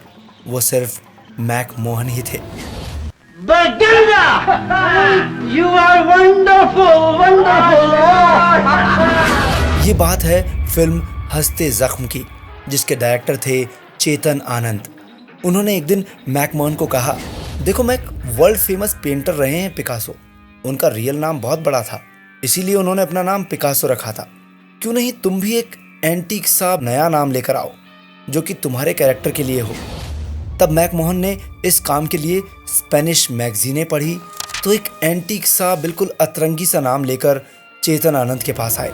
वो सिर्फ मैक मोहन ही थे।
You are wonderful, wonderful.
ये बात है फिल्म हंसते जख्म की, जिसके डायरेक्टर थे चेतन आनंद। उन्होंने एक दिन मैक मोहन को कहा, देखो मैक, वर्ल्ड फेमस पेंटर रहे हैं पिकासो, उनका रियल नाम बहुत बड़ा था, इसीलिए उन्होंने अपना नाम पिकासो रखा था। क्यों नहीं तुम भी एक एंटीक सा नया नाम लेकर आओ जो कि तुम्हारे कैरेक्टर के लिए हो। तब मैक मोहन ने इस काम के लिए स्पेनिश मैगजीनें पढ़ी तो एक एंटीक सा बिल्कुल अतरंगी सा नाम लेकर चेतन आनंद के पास आए।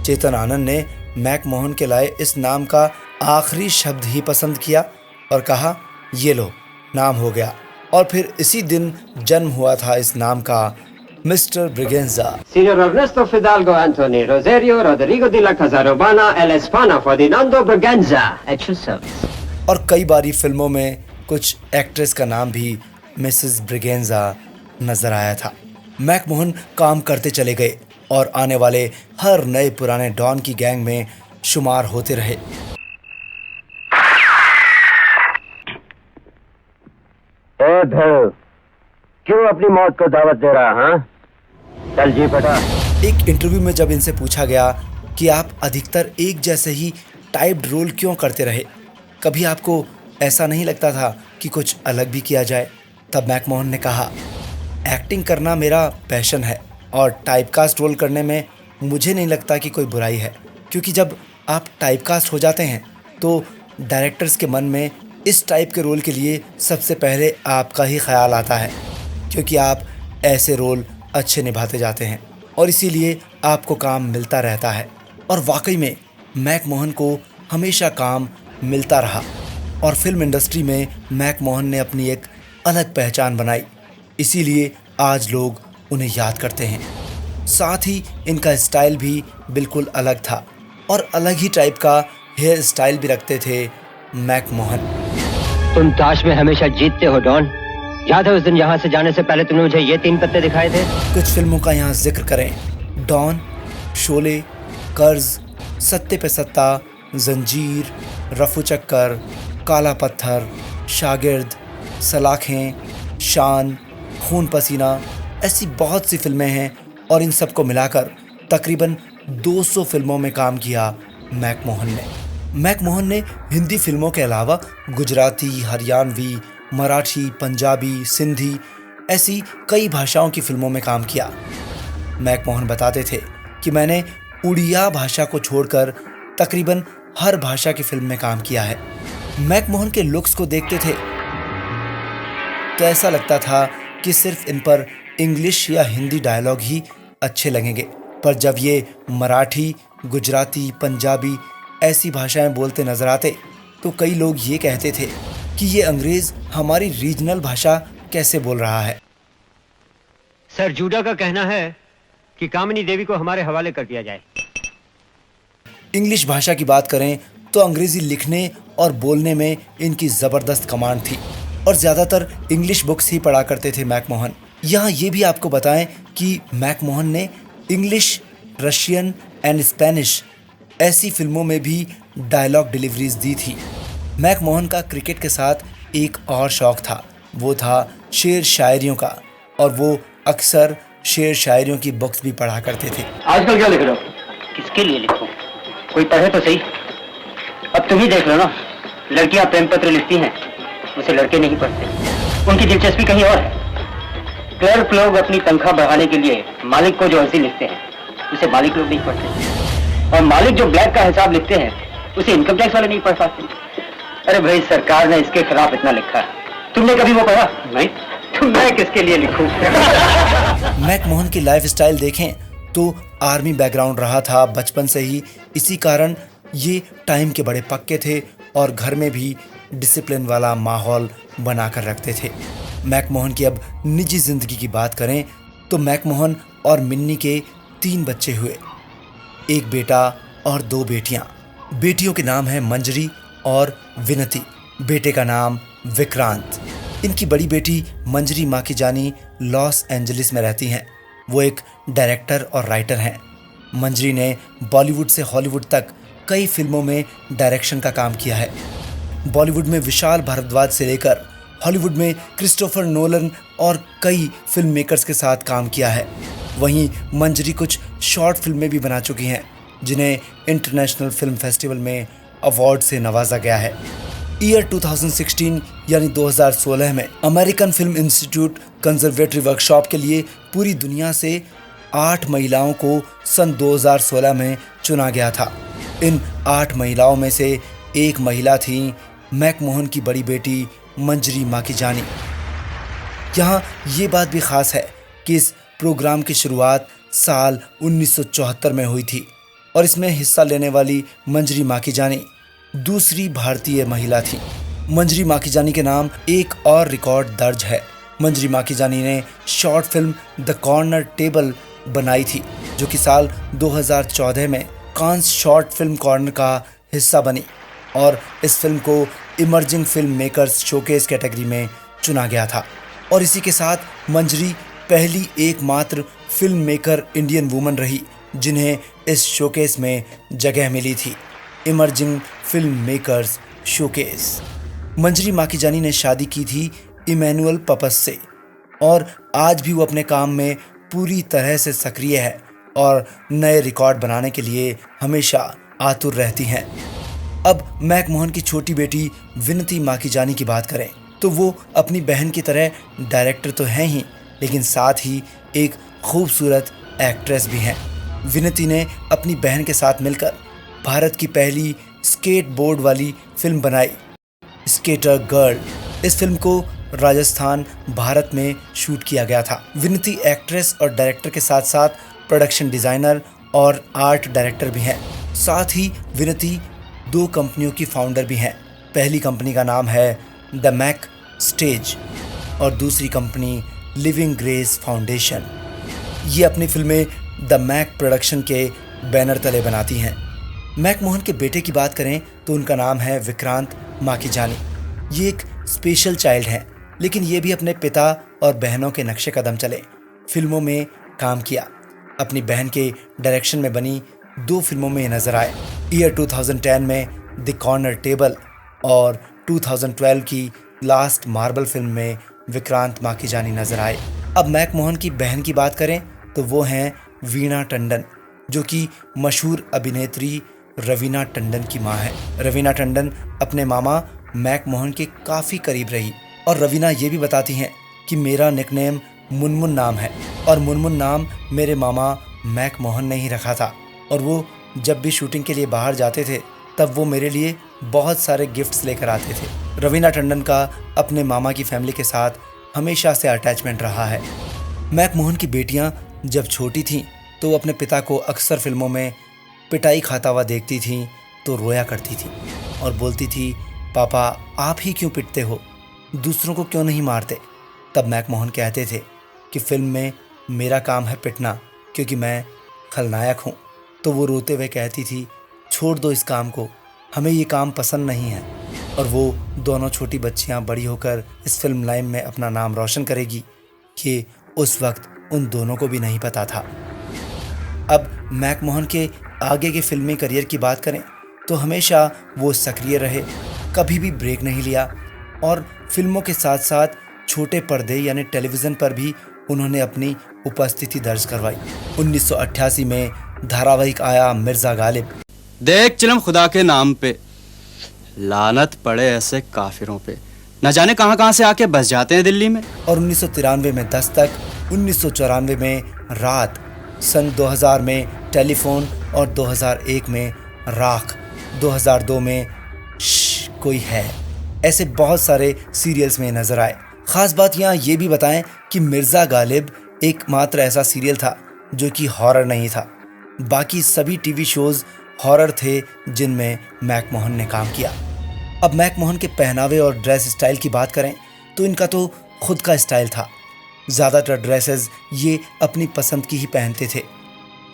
चेतन आनंद ने मैक मोहन के लाए इस नाम का आखिरी शब्द ही पसंद किया और कहा, ये लो, नाम हो गया। और फिर इसी दिन जन्म हुआ था इस नाम का, mister Braganza.
Señor Ernesto Fidalgo Anthony Rosario Rodrigo de la Casarobana El Hispana Ferdinando Braganza at your service।
और कई बारी फिल्मों में कुछ एक्ट्रेस का नाम भी मिसेस ब्रिगेंजा नजर आया था। मैक मोहन काम करते चले गए और आने वाले हर नए पुराने डॉन की गैंग में शुमार होते रहे।
ए ध्रुव, क्यों अपनी मौत को दावत दे रहा? हाँ, चल जी फटा।
एक इंटरव्यू में जब इनसे पूछा गया कि आप अधिकतर एक जैसे ही टाइप्ड रोल क्यों करते रहे, कभी आपको ऐसा नहीं लगता था कि कुछ अलग भी किया जाए? तब मैक मोहन ने कहा, एक्टिंग करना मेरा पैशन है और टाइपकास्ट रोल करने में मुझे नहीं लगता कि कोई बुराई है, क्योंकि जब आप टाइपकास्ट हो जाते हैं तो डायरेक्टर्स के मन में इस टाइप के रोल के लिए सबसे पहले आपका ही ख्याल आता है, क्योंकि आप ऐसे रोल अच्छे निभाते जाते हैं और इसीलिए आपको काम मिलता रहता है। और वाकई में मैक मोहन को हमेशा काम मिलता रहा और फिल्म इंडस्ट्री में मैक मोहन ने अपनी एक अलग पहचान बनाई, इसीलिए आज लोग उन्हें याद करते हैं। साथ ही इनका स्टाइल भी बिल्कुल अलग था और अलग ही टाइप का हेयर स्टाइल भी रखते थे मैक मोहन।
तुम ताश में हमेशा जीतते हो डॉन। याद है उस दिन यहाँ से जाने से पहले तुमने मुझे ये 3 पत्ते दिखाए थे?
कुछ फिल्मों का यहाँ जिक्र करें, डॉन, शोले, कर्ज, सत्ते पे सत्ता, जंजीर, रफू चक्कर, काला पत्थर, शागिर्द, सलाखें, शान, खून पसीना, ऐसी बहुत सी फिल्में हैं और इन सबको मिलाकर तकरीबन 200 फिल्मों में काम किया मैक मोहन ने। मैक मोहन ने हिंदी फिल्मों के अलावा गुजराती, हरियाणवी, मराठी, पंजाबी, सिंधी ऐसी कई भाषाओं की फिल्मों में काम किया। मैक मोहन बताते थे कि मैंने उड़िया भाषा को छोड़कर तकरीबन हर भाषा की फिल्म में काम किया है। मैक मोहन के लुक्स को देखते थे तो ऐसा लगता था कि सिर्फ इन पर इंग्लिश या हिंदी डायलॉग ही अच्छे लगेंगे, पर जब ये मराठी, गुजराती, पंजाबी ऐसी भाषाएं बोलते नजर आते तो कई लोग ये कहते थे कि ये अंग्रेज हमारी रीजनल भाषा कैसे बोल रहा है।
सर जूडा का कहना है कि कामिनी देवी को हमारे हवाले कर दिया जाए।
इंग्लिश भाषा की बात करें तो अंग्रेजी लिखने और बोलने में इनकी ज़बरदस्त कमांड थी और ज़्यादातर इंग्लिश बुक्स ही पढ़ा करते थे मैक मोहन। यहाँ ये भी आपको बताएं कि मैक मोहन ने इंग्लिश, रशियन एंड स्पेनिश ऐसी फिल्मों में भी डायलॉग डिलीवरीज दी थी। मैक मोहन का क्रिकेट के साथ एक और शौक था, वो था शेर शायरियों का, और वो अक्सर शेर शायरियों की बुक्स भी पढ़ा करते थे।
आजकल क्या लिख रहे हो? किसके लिए लिखूं? कोई पढ़े तो सही। अब तुम ही देख लो ना, लड़कियां प्रेम पत्र लिखती हैं, उसे लड़के नहीं पढ़ते, उनकी दिलचस्पी कहीं और है। क्लर्क लोग अपनी तनख्वाह बढ़ाने के लिए मालिक को जो अर्जी लिखते हैं उसे मालिक लोग नहीं पढ़ते, और मालिक जो ब्लैक का हिसाब लिखते हैं उसे इनकम टैक्स वाले नहीं पढ़ पाते। अरे भाई, सरकार ने इसके खिलाफ इतना लिखा है, तुमने कभी वो पढ़ा? नहीं। तो मैं किसके लिए लिखूं?
मैक मोहन की लाइफ स्टाइल देखें तो आर्मी बैकग्राउंड रहा था बचपन से ही, इसी कारण ये टाइम के बड़े पक्के थे और घर में भी डिसिप्लिन वाला माहौल बनाकर रखते थे। मैक मोहन की अब निजी जिंदगी की बात करें तो मैक मोहन और मिन्नी के 3 बच्चे हुए, एक बेटा और 2 बेटियां। बेटियों के नाम हैं मंजरी और विनती, बेटे का नाम विक्रांत। इनकी बड़ी बेटी मंजरी माखीजानी लॉस एंजलिस में रहती हैं। वो एक डायरेक्टर और राइटर हैं। मंजरी ने बॉलीवुड से हॉलीवुड तक कई फिल्मों में डायरेक्शन का काम किया है। बॉलीवुड में विशाल भारद्वाज से लेकर हॉलीवुड में क्रिस्टोफर नोलन और कई फिल्म मेकर्स के साथ काम किया है। वहीं मंजरी कुछ शॉर्ट फिल्में भी बना चुकी हैं जिन्हें इंटरनेशनल फिल्म फेस्टिवल में अवार्ड से नवाजा गया है। ईयर 2016 यानी 2016 में American film institute conservatory workshop के लिए पूरी दुनिया से 8 महिलाओं को सन 2016 में चुना गया था। इन 8 महिलाओं में से एक महिला थी मैक मोहन की बड़ी बेटी मंजरी माखीजानी। यहाँ ये बात भी ख़ास है कि इस प्रोग्राम की शुरुआत साल 1974 में हुई थी और इसमें हिस्सा लेने वाली मंजरी माखीजानी दूसरी भारतीय महिला थी। मंजरी माखीजानी के नाम एक और रिकॉर्ड दर्ज है। मंजरी माखीजानी ने short film the corner table बनाई थी जो कि साल 2014 में कांस शॉर्ट फिल्म कॉर्नर का हिस्सा बनी और इस फिल्म को emerging film makers showcase category में चुना गया था। और इसी के साथ मंजरी पहली एकमात्र फिल्म मेकर इंडियन वुमन रही जिन्हें इस शोकेस में जगह मिली थी, इमर्जिंग फिल्म मेकर्स शोकेस। मंजरी माखीजानी ने शादी की थी इमैनुअल पपस से और आज भी वो अपने काम में पूरी तरह से सक्रिय है और नए रिकॉर्ड बनाने के लिए हमेशा आतुर रहती हैं। अब मैक मोहन की छोटी बेटी विनती माखीजानी की बात करें तो वो अपनी बहन की तरह डायरेक्टर तो हैं ही, लेकिन साथ ही एक खूबसूरत एक्ट्रेस भी हैं। विनती ने अपनी बहन के साथ मिलकर भारत की पहली स्केट बोर्ड वाली फिल्म बनाई, स्केटर गर्ल। इस फिल्म को राजस्थान, भारत में शूट किया गया था। विनती एक्ट्रेस और डायरेक्टर के साथ साथ प्रोडक्शन डिजाइनर और आर्ट डायरेक्टर भी हैं। साथ ही विनती 2 कंपनियों की फाउंडर भी हैं। पहली कंपनी का नाम है द मैक स्टेज और दूसरी कंपनी लिविंग ग्रेस फाउंडेशन। ये अपनी फिल्में द मैक प्रोडक्शन के बैनर तले बनाती हैं। मैक मोहन के बेटे की बात करें तो उनका नाम है विक्रांत माखीजानी। ये एक स्पेशल चाइल्ड हैं, लेकिन ये भी अपने पिता और बहनों के नक्शे कदम चले, फिल्मों में काम किया। अपनी बहन के डायरेक्शन में बनी 2 फिल्मों में नजर आए। ईयर 2010 में द कॉर्नर टेबल और 2012 की लास्ट मार्बल फिल्म में विक्रांत माखीजानी नजर आए। अब मैक मोहन की बहन की बात करें तो वो हैं वीणा टंडन, जो कि मशहूर अभिनेत्री रवीना टंडन की मां है। रवीना टंडन अपने मामा मैक मोहन के काफ़ी करीब रही और रवीना ये भी बताती हैं कि मेरा निकनेम मुनमुन नाम है और मुनमुन नाम मेरे मामा मैक मोहन ने ही रखा था और वो जब भी शूटिंग के लिए बाहर जाते थे तब वो मेरे लिए बहुत सारे गिफ्ट्स लेकर आते थे। रवीना टंडन का अपने मामा की फैमिली के साथ हमेशा से अटैचमेंट रहा है। मैक मोहन की बेटियां जब छोटी थीं तो अपने पिता को अक्सर फिल्मों में पिटाई खाता हुआ देखती थीं तो रोया करती थी और बोलती थी, पापा आप ही क्यों पिटते हो, दूसरों को क्यों नहीं मारते। तब मैक मोहन कहते थे कि फिल्म में मेरा काम है पिटना क्योंकि मैं खलनायक हूँ। तो वो रोते हुए कहती थी, छोड़ दो इस काम को, हमें ये काम पसंद नहीं है। और वो दोनों छोटी बच्चियाँ बड़ी होकर इस फिल्म लाइन में अपना नाम रोशन करेगी, ये उस वक्त उन दोनों को भी नहीं पता था। अब मैक मोहन के आगे के फिल्मी करियर की बात करें तो हमेशा वो सक्रिय रहे, कभी भी ब्रेक नहीं लिया और फिल्मों के साथ साथ छोटे पर्दे यानी टेलीविज़न पर भी उन्होंने अपनी उपस्थिति दर्ज करवाई। 1988 में धारावाहिक आया मिर्ज़ा गालिब।
देख चिलम खुदा के नाम पे, लानत पड़े ऐसे काफिरों पे, न जाने कहां कहां से आके बस जाते हैं दिल्ली में।
और 1993 में दस्तक, 1994 में रात, सन 2000 में टेलीफोन और 2001 में राख, 2002 में कोई है। ऐसे बहुत सारे सीरियल्स में नजर आए। खास बात यहाँ ये भी बताएं कि मिर्ज़ा गालिब एकमात्र ऐसा सीरियल था जो कि हॉरर नहीं था। बाकी सभी टीवी शोज हॉरर थे जिनमें मैक मोहन ने काम किया। अब मैक मोहन के पहनावे और ड्रेस स्टाइल की बात करें तो इनका तो खुद का स्टाइल था। ज़्यादातर ड्रेसेस ये अपनी पसंद की ही पहनते थे।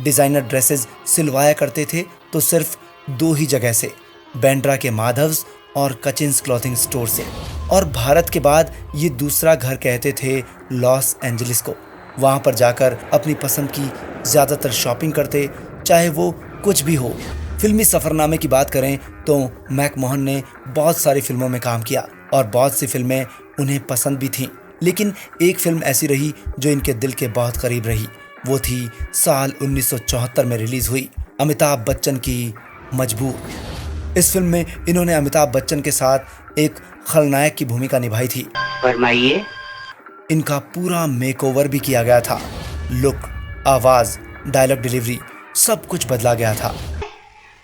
डिज़ाइनर ड्रेसेस सिलवाया करते थे तो सिर्फ 2 ही जगह से, बैंड्रा के माधव्स और कचिन्स क्लॉथिंग स्टोर से। और भारत के बाद ये दूसरा घर कहते थे लॉस एंजलिस को। वहाँ पर जाकर अपनी पसंद की ज़्यादातर शॉपिंग करते, चाहे वो कुछ भी हो। फिल्मी सफ़रनामे की बात करें तो मैक मोहन ने बहुत सारी फिल्मों में काम किया और बहुत सी फिल्में उन्हें पसंद भी थीं। लेकिन एक फिल्म ऐसी रही जो इनके दिल के बहुत करीब रही, वो थी साल 1974 में रिलीज़ हुई अमिताभ बच्चन की मजबूर। इस फिल्म में इन्होंने अमिताभ बच्चन के साथ एक खलनायक की भूमिका निभाई थी।
फरमाइए।
इनका पूरा मेकओवर भी किया गया था। लुक, आवाज़, डायलॉग डिलीवरी सब कुछ बदला गया था।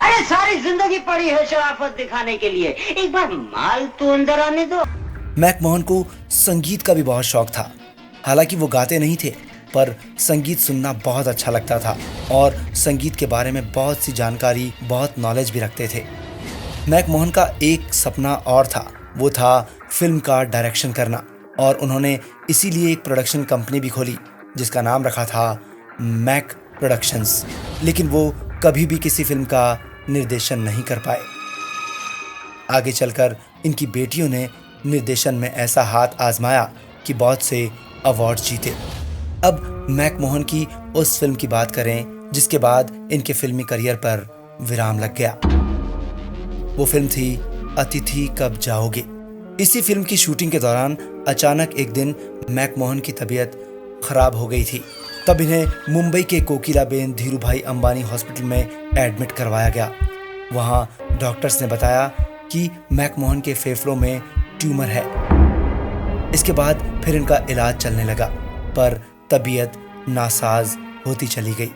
अरे सारी जिंदगी पड़ी है शराफत दिखाने के लिए, एक बार माल तो अंदर आने दो।
मैक मोहन को संगीत का भी बहुत शौक था। हालांकि वो गाते नहीं थे, पर संगीत सुनना बहुत अच्छा लगता था और संगीत के बारे में बहुत सी जानकारी, बहुत नॉलेज भी रखते थे। मैक मोहन का एक सपना और था, वो था फिल्म का डायरेक्शन करना और उन्होंने इसीलिए एक प्रोडक्शन कंपनी भी खोली जिसका नाम रखा था मैक प्रोडक्शंस। लेकिन वो कभी भी किसी फिल्म का निर्देशन नहीं कर पाए। आगे चलकर इनकी बेटियों ने निर्देशन में ऐसा हाथ आजमाया कि बहुत से अवार्ड जीते। अब मैक मोहन की उस फिल्म की बात करें जिसके बाद इनके फिल्मी करियर पर विराम लग गया। वो फिल्म थी अतिथि कब जाओगे। इसी फिल्म की शूटिंग के दौरान अचानक एक दिन मैक मोहन की तबीयत खराब हो गई थी। तब इन्हें मुंबई के कोकिलाबेन धीरूभाई अंबानी हॉस्पिटल में एडमिट करवाया गया। वहाँ डॉक्टर्स ने बताया कि मैक मोहन के फेफड़ों में ट्यूमर है। इसके बाद फिर इनका इलाज चलने लगा। पर तबीयत नासाज होती चली गई।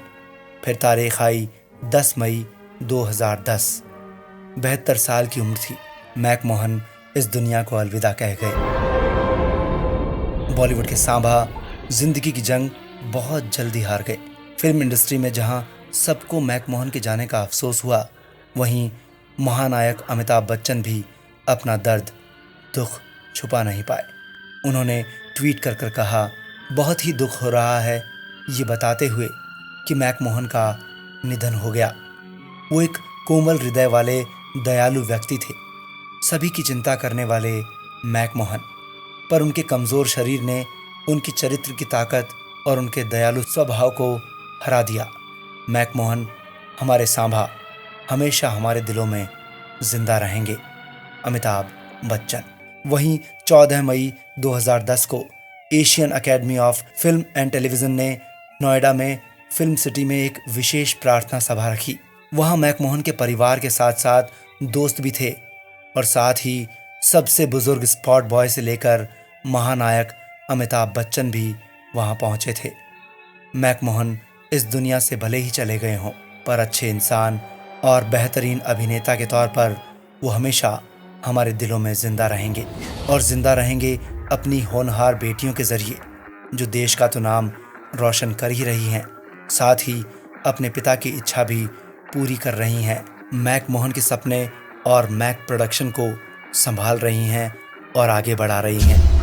फिर तारीख आई 10 मई 2010। 72 साल की उम्र थी। मैक मोहन इस दुनिया को अलविदा कह गए। बॉलीवुड के सांभा जिंदगी की जंग बहुत जल्दी हार गए। फिल्म इंडस्ट्री में जहां सबको मैक मोहन के जाने का अफसोस हुआ, वहीं महानायक अमिताभ बच्चन भी अपना दर्द दुख छुपा नहीं पाए। उन्होंने ट्वीट कर कर कहा, बहुत ही दुख हो रहा है ये बताते हुए कि मैक मोहन का निधन हो गया। वो एक कोमल हृदय वाले दयालु व्यक्ति थे, सभी की चिंता करने वाले मैक मोहन। पर उनके कमज़ोर शरीर ने उनकी चरित्र की ताकत और उनके दयालु स्वभाव को हरा दिया। मैक मोहन हमारे सांभा हमेशा हमारे दिलों में जिंदा रहेंगे। अमिताभ बच्चन। वहीं 14 मई 2010 को Asian academy of film and television ने नोएडा में फिल्म सिटी में एक विशेष प्रार्थना सभा रखी। वहां मैक मोहन के परिवार के साथ साथ दोस्त भी थे और साथ ही सबसे बुजुर्ग स्पॉट बॉय से लेकर महानायक अमिताभ बच्चन भी वहां पहुंचे थे। मैक मोहन इस दुनिया से भले ही चले गए हों, पर अच्छे इंसान और बेहतरीन अभिनेता के तौर पर वो हमेशा हमारे दिलों में जिंदा रहेंगे और जिंदा रहेंगे अपनी होनहार बेटियों के जरिए, जो देश का तो नाम रोशन कर ही रही हैं, साथ ही अपने पिता की इच्छा भी पूरी कर रही हैं। मैक मोहन के सपने और मैक प्रोडक्शन को संभाल रही हैं और आगे बढ़ा रही हैं।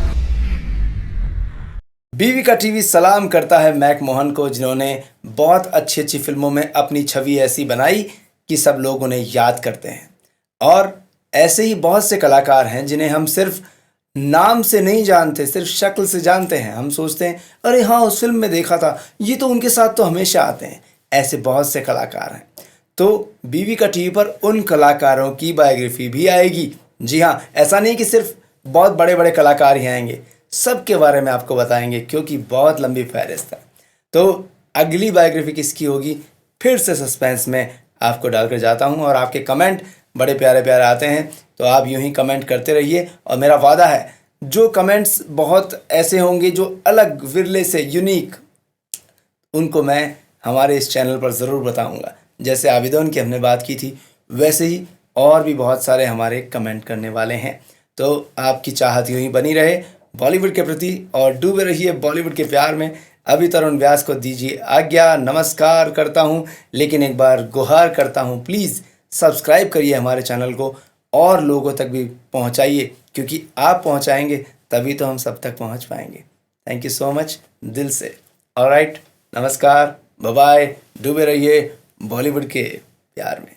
बीवी का टीवी सलाम करता है मैक मोहन को, जिन्होंने बहुत अच्छी अच्छी फिल्मों में अपनी छवि ऐसी बनाई कि सब लोग उन्हें याद करते हैं। और ऐसे ही बहुत से कलाकार हैं जिन्हें हम सिर्फ नाम से नहीं जानते, सिर्फ शक्ल से जानते हैं। हम सोचते हैं अरे हाँ उस फिल्म में देखा था, ये तो उनके साथ तो हमेशा आते हैं। ऐसे बहुत से कलाकार हैं। तो बीवी का टीवी पर उन कलाकारों की बायोग्राफी भी आएगी। जी हाँ, ऐसा नहीं कि सिर्फ बहुत बड़े बड़े कलाकार ही आएंगे, सबके बारे में आपको बताएंगे, क्योंकि बहुत लंबी फहरिस्त है। तो अगली बायोग्राफी किसकी होगी, फिर से सस्पेंस में आपको डालकर जाता हूँ। और आपके कमेंट बड़े प्यारे प्यारे आते हैं, तो आप यूं ही कमेंट करते रहिए। और मेरा वादा है, जो कमेंट्स बहुत ऐसे होंगे जो अलग, विरले से यूनिक, उनको मैं हमारे इस चैनल पर ज़रूर बताऊंगा। जैसे आबिदों की हमने बात की थी, वैसे ही और भी बहुत सारे हमारे कमेंट करने वाले हैं। तो आपकी चाहत यूं ही बनी रहे बॉलीवुड के प्रति और डूबे रहिए बॉलीवुड के प्यार में। अभी तरुण व्यास को दीजिए आज्ञा, नमस्कार करता हूं, लेकिन एक बार गुहार करता हूं, प्लीज़ सब्सक्राइब करिए हमारे चैनल को और लोगों तक भी पहुंचाइए, क्योंकि आप पहुंचाएंगे तभी तो हम सब तक पहुंच पाएंगे। थैंक यू सो मच, दिल से। ऑलराइट, नमस्कार, बाय बाय, डूबे रहिए बॉलीवुड के प्यार में।